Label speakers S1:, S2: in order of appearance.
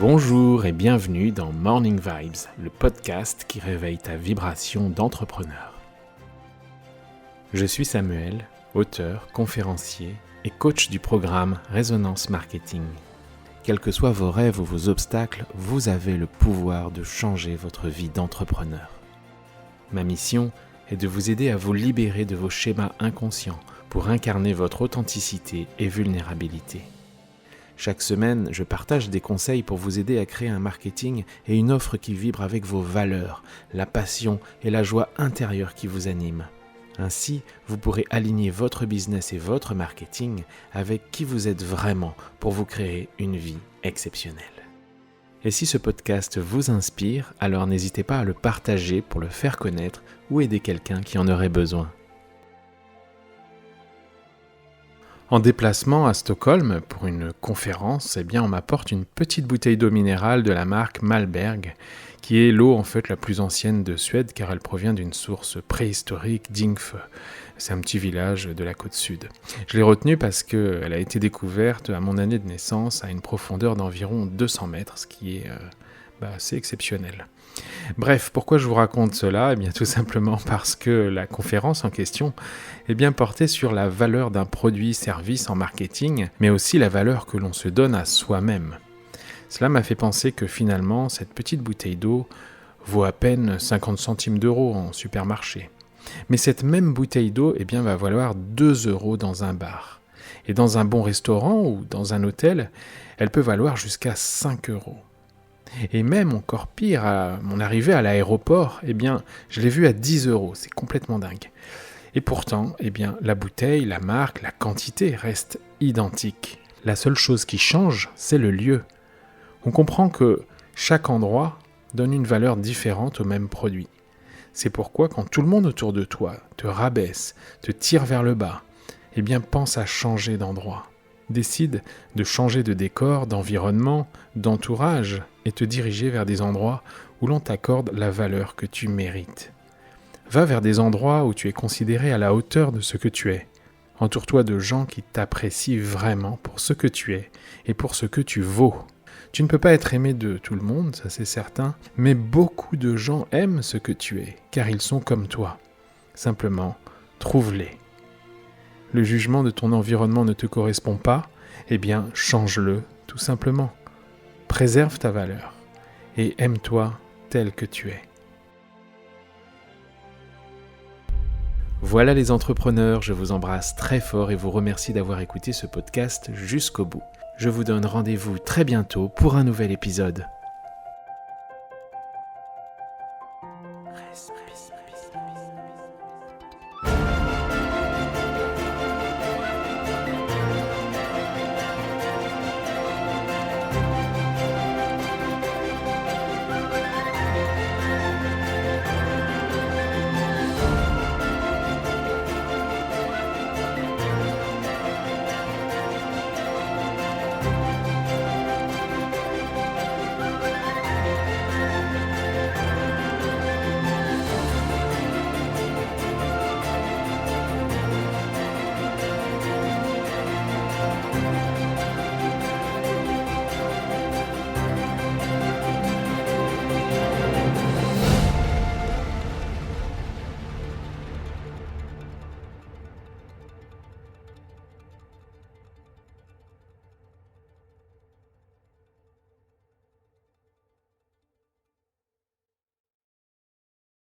S1: Bonjour et bienvenue dans Morning Vibes, le podcast qui réveille ta vibration d'entrepreneur. Je suis Samuel, auteur, conférencier et coach du programme Résonance Marketing. Quels que soient vos rêves ou vos obstacles, vous avez le pouvoir de changer votre vie d'entrepreneur. Ma mission est de vous aider à vous libérer de vos schémas inconscients pour incarner votre authenticité et vulnérabilité. Chaque semaine, je partage des conseils pour vous aider à créer un marketing et une offre qui vibre avec vos valeurs, la passion et la joie intérieure qui vous animent. Ainsi, vous pourrez aligner votre business et votre marketing avec qui vous êtes vraiment pour vous créer une vie exceptionnelle. Et si ce podcast vous inspire, alors n'hésitez pas à le partager pour le faire connaître ou aider quelqu'un qui en aurait besoin. En déplacement à Stockholm pour une conférence, on m'apporte une petite bouteille d'eau minérale de la marque Malberg, qui est l'eau la plus ancienne de Suède car elle provient d'une source préhistorique d'Ingfö. C'est un petit village de la côte sud. Je l'ai retenue parce qu'elle a été découverte à mon année de naissance à une profondeur d'environ 200 mètres, ce qui est assez exceptionnel. Bref, pourquoi je vous raconte cela ? Tout simplement parce que la conférence en question portait sur la valeur d'un produit-service en marketing, mais aussi la valeur que l'on se donne à soi-même. Cela m'a fait penser que finalement, cette petite bouteille d'eau vaut à peine 50 centimes d'euros en supermarché. Mais cette même bouteille d'eau va valoir 2 € dans un bar. Et dans un bon restaurant ou dans un hôtel, elle peut valoir jusqu'à 5 €. Et même encore pire, à mon arrivée à l'aéroport, je l'ai vue à 10 €. C'est complètement dingue. Et pourtant, la bouteille, la marque, la quantité restent identiques. La seule chose qui change, c'est le lieu. On comprend que chaque endroit donne une valeur différente au même produit. C'est pourquoi quand tout le monde autour de toi te rabaisse, te tire vers le bas, pense à changer d'endroit. Décide de changer de décor, d'environnement, d'entourage et te diriger vers des endroits où l'on t'accorde la valeur que tu mérites. Va vers des endroits où tu es considéré à la hauteur de ce que tu es. Entoure-toi de gens qui t'apprécient vraiment pour ce que tu es et pour ce que tu vaux. Tu ne peux pas être aimé de tout le monde, ça c'est certain, mais beaucoup de gens aiment ce que tu es, car ils sont comme toi. Simplement, trouve-les. Le jugement de ton environnement ne te correspond pas, change-le tout simplement. Préserve ta valeur et aime-toi tel que tu es. Voilà les entrepreneurs, je vous embrasse très fort et vous remercie d'avoir écouté ce podcast jusqu'au bout. Je vous donne rendez-vous très bientôt pour un nouvel épisode.